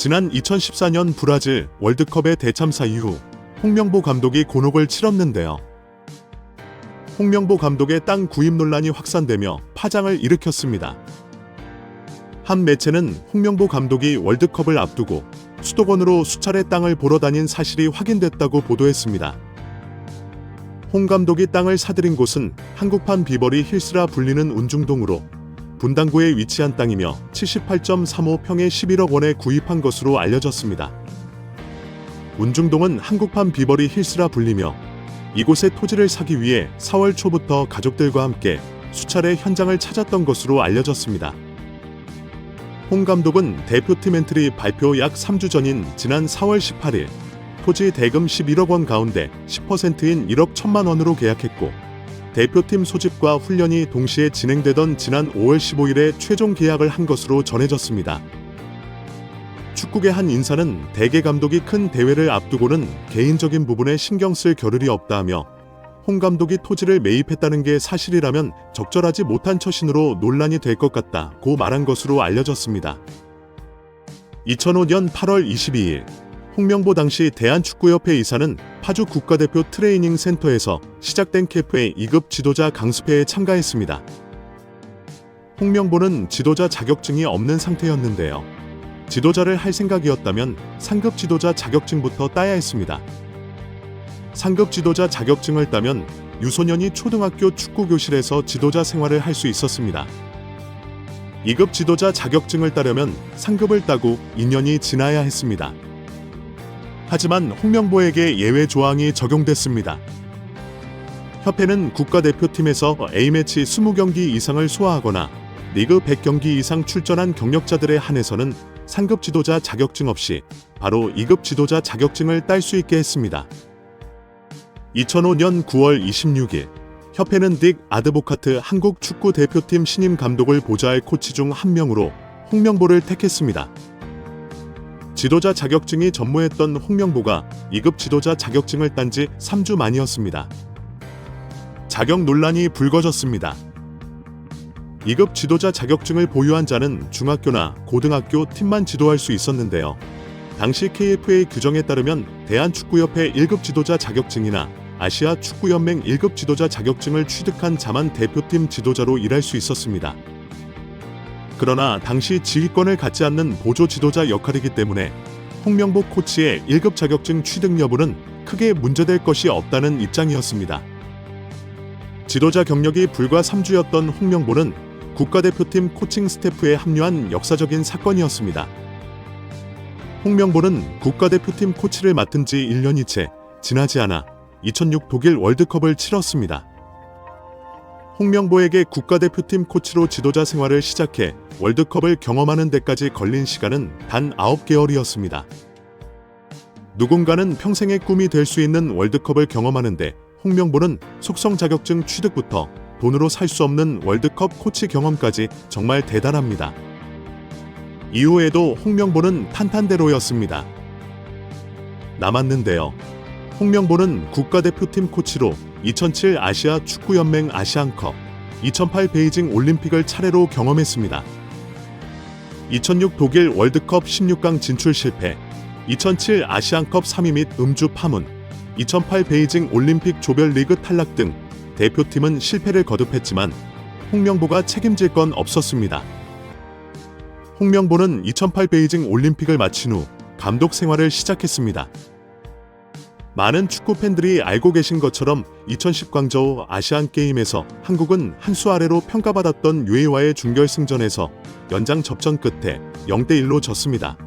지난 2014년 브라질 월드컵의 대참사 이후 홍명보 감독이 곤혹을 치렀는데요. 홍명보 감독의 땅 구입 논란이 확산되며 파장을 일으켰습니다. 한 매체는 홍명보 감독이 월드컵을 앞두고 수도권으로 수차례 땅을 보러 다닌 사실이 확인됐다고 보도했습니다. 홍 감독이 땅을 사들인 곳은 한국판 비버리 힐스라 불리는 운중동으로 분당구에 위치한 땅이며 78.35평에 11억 원에 구입한 것으로 알려졌습니다. 운중동은 한국판 비버리 힐스라 불리며 이곳의 토지를 사기 위해 4월 초부터 가족들과 함께 수차례 현장을 찾았던 것으로 알려졌습니다. 홍 감독은 대표팀 엔트리 발표 약 3주 전인 지난 4월 18일 토지 대금 11억 원 가운데 10%인 1억 1천만 원으로 계약했고 대표팀 소집과 훈련이 동시에 진행되던 지난 5월 15일에 최종 계약을 한 것으로 전해졌습니다. 축구계 한 인사는 대개 감독이 큰 대회를 앞두고는 개인적인 부분에 신경 쓸 겨를이 없다며 홍 감독이 토지를 매입했다는 게 사실이라면 적절하지 못한 처신으로 논란이 될 것 같다고 말한 것으로 알려졌습니다. 2005년 8월 22일 홍명보 당시 대한축구협회 이사는 파주 국가대표 트레이닝 센터에서 시작된 캠프의 2급 지도자 강습회에 참가했습니다. 홍명보는 지도자 자격증이 없는 상태였는데요. 지도자를 할 생각이었다면 상급 지도자 자격증부터 따야 했습니다. 상급 지도자 자격증을 따면 유소년이 초등학교 축구교실에서 지도자 생활을 할 수 있었습니다. 2급 지도자 자격증을 따려면 상급을 따고 2년이 지나야 했습니다. 하지만 홍명보에게 예외 조항이 적용됐습니다. 협회는 국가대표팀에서 A매치 20경기 이상을 소화하거나 리그 100경기 이상 출전한 경력자들에 한해서는 상급 지도자 자격증 없이 바로 2급 지도자 자격증을 딸 수 있게 했습니다. 2005년 9월 26일 협회는 딕 아드보카트 한국 축구 대표팀 신임 감독을 보좌할 코치 중 한 명으로 홍명보를 택했습니다. 지도자 자격증이 전무했던 홍명보가 2급 지도자 자격증을 딴 지 3주 만이었습니다. 자격 논란이 불거졌습니다. 2급 지도자 자격증을 보유한 자는 중학교나 고등학교 팀만 지도할 수 있었는데요. 당시 KFA 규정에 따르면 대한축구협회 1급 지도자 자격증이나 아시아 축구연맹 1급 지도자 자격증을 취득한 자만 대표팀 지도자로 일할 수 있었습니다. 그러나 당시 지휘권을 갖지 않는 보조 지도자 역할이기 때문에 홍명보 코치의 1급 자격증 취득 여부는 크게 문제될 것이 없다는 입장이었습니다. 지도자 경력이 불과 3주였던 홍명보는 국가대표팀 코칭 스태프에 합류한 역사적인 사건이었습니다. 홍명보는 국가대표팀 코치를 맡은 지 1년이 채 지나지 않아 2006 독일 월드컵을 치렀습니다. 홍명보에게 국가대표팀 코치로 지도자 생활을 시작해 월드컵을 경험하는 데까지 걸린 시간은 단 9개월이었습니다. 누군가는 평생의 꿈이 될 수 있는 월드컵을 경험하는데 홍명보는 속성 자격증 취득부터 돈으로 살 수 없는 월드컵 코치 경험까지 정말 대단합니다. 이후에도 홍명보는 탄탄대로였습니다. 남았는데요. 홍명보는 국가대표팀 코치로 2007 아시아 축구연맹 아시안컵, 2008 베이징 올림픽을 차례로 경험했습니다. 2006 독일 월드컵 16강 진출 실패, 2007 아시안컵 3위 및 음주 파문, 2008 베이징 올림픽 조별리그 탈락 등 대표팀은 실패를 거듭했지만 홍명보가 책임질 건 없었습니다. 홍명보는 2008 베이징 올림픽을 마친 후 감독 생활을 시작했습니다. 많은 축구 팬들이 알고 계신 것처럼 2010 광저우 아시안게임에서 한국은 한 수 아래로 평가받았던 UAE와의 준결승전에서 연장 접전 끝에 0대1로 졌습니다.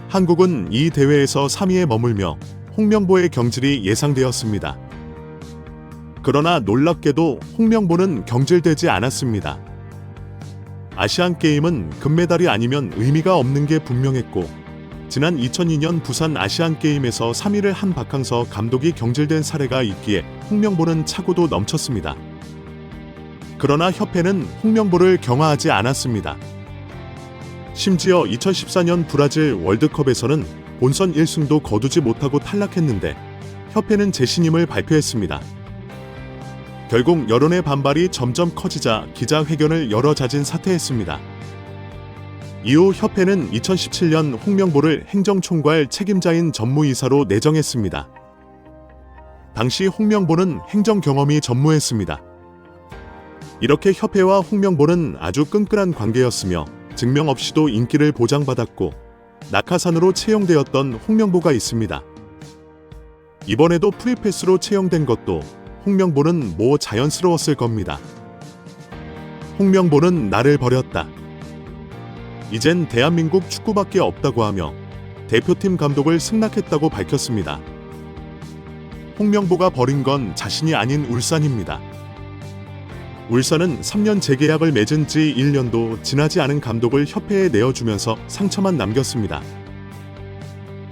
한국은 이 대회에서 3위에 머물며 홍명보의 경질이 예상되었습니다. 그러나 놀랍게도 홍명보는 경질되지 않았습니다. 아시안게임은 금메달이 아니면 의미가 없는 게 분명했고 지난 2002년 부산 아시안게임에서 3위를 한 박항서 감독이 경질된 사례가 있기에 홍명보는 차고도 넘쳤습니다. 그러나 협회는 홍명보를 경하하지 않았습니다. 심지어 2014년 브라질 월드컵에서는 본선 1승도 거두지 못하고 탈락했는데 협회는 재신임을 발표했습니다. 결국 여론의 반발이 점점 커지자 기자회견을 열어 자진 사퇴했습니다. 이후 협회는 2017년 홍명보를 행정총괄 책임자인 전무이사로 내정했습니다. 당시 홍명보는 행정 경험이 전무했습니다. 이렇게 협회와 홍명보는 아주 끈끈한 관계였으며 증명 없이도 인기를 보장받았고 낙하산으로 채용되었던 홍명보가 있습니다. 이번에도 프리패스로 채용된 것도 홍명보는 뭐 자연스러웠을 겁니다. 홍명보는 나를 버렸다. 이젠 대한민국 축구밖에 없다고 하며 대표팀 감독을 승낙했다고 밝혔습니다. 홍명보가 버린 건 자신이 아닌 울산입니다. 울산은 3년 재계약을 맺은 지 1년도 지나지 않은 감독을 협회에 내어주면서 상처만 남겼습니다.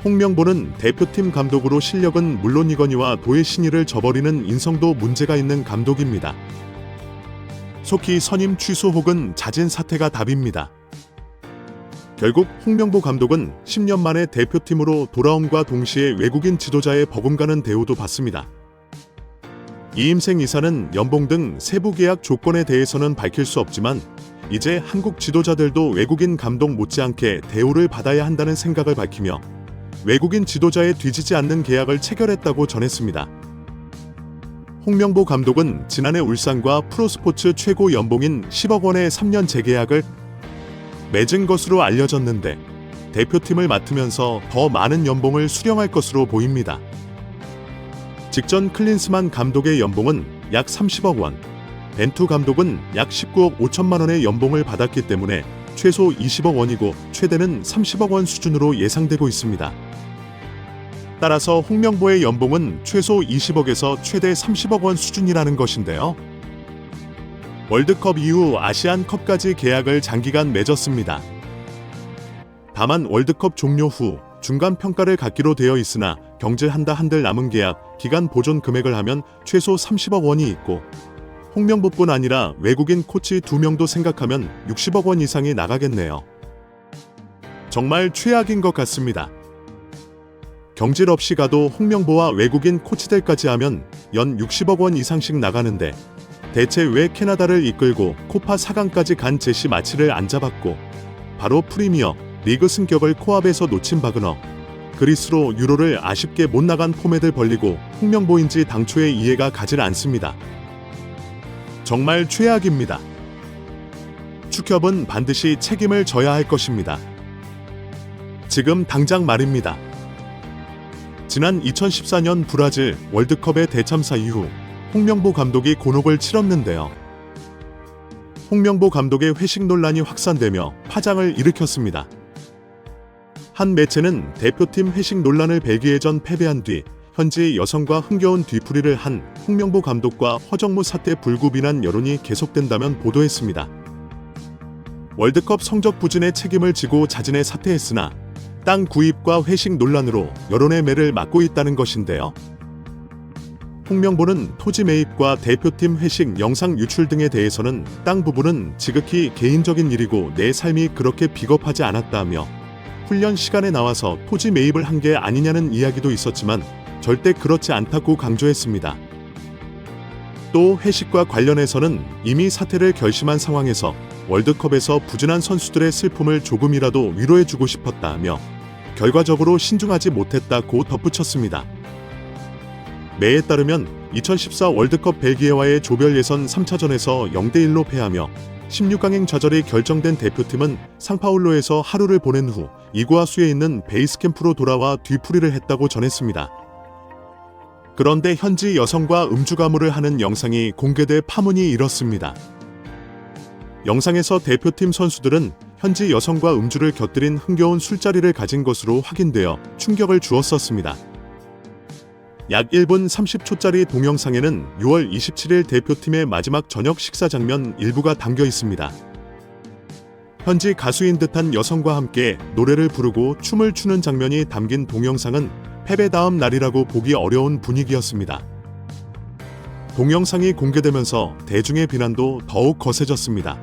홍명보는 대표팀 감독으로 실력은 물론이거니와 도의 신의를 저버리는 인성도 문제가 있는 감독입니다. 속히 선임 취소 혹은 자진 사퇴가 답입니다. 결국 홍명보 감독은 10년 만에 대표팀으로 돌아옴과 동시에 외국인 지도자의 버금가는 대우도 받습니다. 이임생 이사는 연봉 등 세부 계약 조건에 대해서는 밝힐 수 없지만 이제 한국 지도자들도 외국인 감독 못지않게 대우를 받아야 한다는 생각을 밝히며 외국인 지도자에 뒤지지 않는 계약을 체결했다고 전했습니다. 홍명보 감독은 지난해 울산과 프로스포츠 최고 연봉인 10억 원의 3년 재계약을 맺은 것으로 알려졌는데 대표팀을 맡으면서 더 많은 연봉을 수령할 것으로 보입니다. 직전 클린스만 감독의 연봉은 약 30억 원, 벤투 감독은 약 19억 5천만 원의 연봉을 받았기 때문에 최소 20억 원이고 최대는 30억 원 수준으로 예상되고 있습니다. 따라서 홍명보의 연봉은 최소 20억에서 최대 30억 원 수준이라는 것인데요. 월드컵 이후 아시안컵까지 계약을 장기간 맺었습니다. 다만 월드컵 종료 후 중간 평가를 갖기로 되어 있으나 경질한다 한들 남은 계약 기간 보존 금액을 하면 최소 30억 원이 있고 홍명보뿐 아니라 외국인 코치 2명도 생각하면 60억 원 이상이 나가겠네요. 정말 최악인 것 같습니다. 경질 없이 가도 홍명보와 외국인 코치들까지 하면 연 60억 원 이상씩 나가는데 대체 왜 캐나다를 이끌고 코파 4강까지 간 제시 마치를 안 잡았고 바로 프리미어 리그 승격을 코앞에서 놓친 바그너, 그리스로 유로를 아쉽게 못 나간 포맷을 벌리고 홍명보인지 당초에 이해가 가질 않습니다. 정말 최악입니다. 축협은 반드시 책임을 져야 할 것입니다. 지금 당장 말입니다. 지난 2014년 브라질 월드컵의 대참사 이후 홍명보 감독이 곤혹을 치렀는데요. 홍명보 감독의 회식 논란이 확산되며 파장을 일으켰습니다. 한 매체는 대표팀 회식 논란을 벨기에전 패배한 뒤 현지 여성과 흥겨운 뒤풀이를 한 홍명보 감독과 허정무 사태 불구 비난 여론이 계속된다면 보도했습니다. 월드컵 성적 부진의 책임을 지고 자진해 사퇴했으나 땅 구입과 회식 논란으로 여론의 매를 맞고 있다는 것인데요. 홍명보는 토지 매입과 대표팀 회식 영상 유출 등에 대해서는 땅 부분은 지극히 개인적인 일이고 내 삶이 그렇게 비겁하지 않았다며 훈련 시간에 나와서 토지 매입을 한 게 아니냐는 이야기도 있었지만 절대 그렇지 않다고 강조했습니다. 또 회식과 관련해서는 이미 사퇴를 결심한 상황에서 월드컵에서 부진한 선수들의 슬픔을 조금이라도 위로해주고 싶었다며 결과적으로 신중하지 못했다고 덧붙였습니다. 매에 따르면 2014 월드컵 벨기에와의 조별 예선 3차전에서 0대1로 패하며 16강행 좌절이 결정된 대표팀은 상파울로에서 하루를 보낸 후 이구아수에 있는 베이스 캠프로 돌아와 뒤풀이를 했다고 전했습니다. 그런데 현지 여성과 음주 가무를 하는 영상이 공개돼 파문이 일었습니다. 영상에서 대표팀 선수들은 현지 여성과 음주를 곁들인 흥겨운 술자리를 가진 것으로 확인되어 충격을 주었었습니다. 약 1분 30초짜리 동영상에는 6월 27일 대표팀의 마지막 저녁 식사 장면 일부가 담겨 있습니다. 현지 가수인 듯한 여성과 함께 노래를 부르고 춤을 추는 장면이 담긴 동영상은 패배 다음 날이라고 보기 어려운 분위기였습니다. 동영상이 공개되면서 대중의 비난도 더욱 거세졌습니다.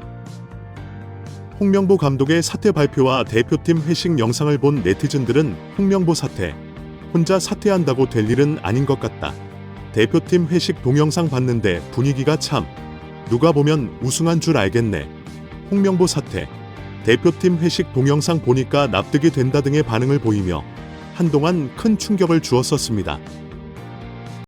홍명보 감독의 사퇴 발표와 대표팀 회식 영상을 본 네티즌들은 홍명보 사퇴, 혼자 사퇴한다고 될 일은 아닌 것 같다. 대표팀 회식 동영상 봤는데 분위기가 참, 누가 보면 우승한 줄 알겠네. 홍명보 사퇴, 대표팀 회식 동영상 보니까 납득이 된다 등의 반응을 보이며 한동안 큰 충격을 주었었습니다.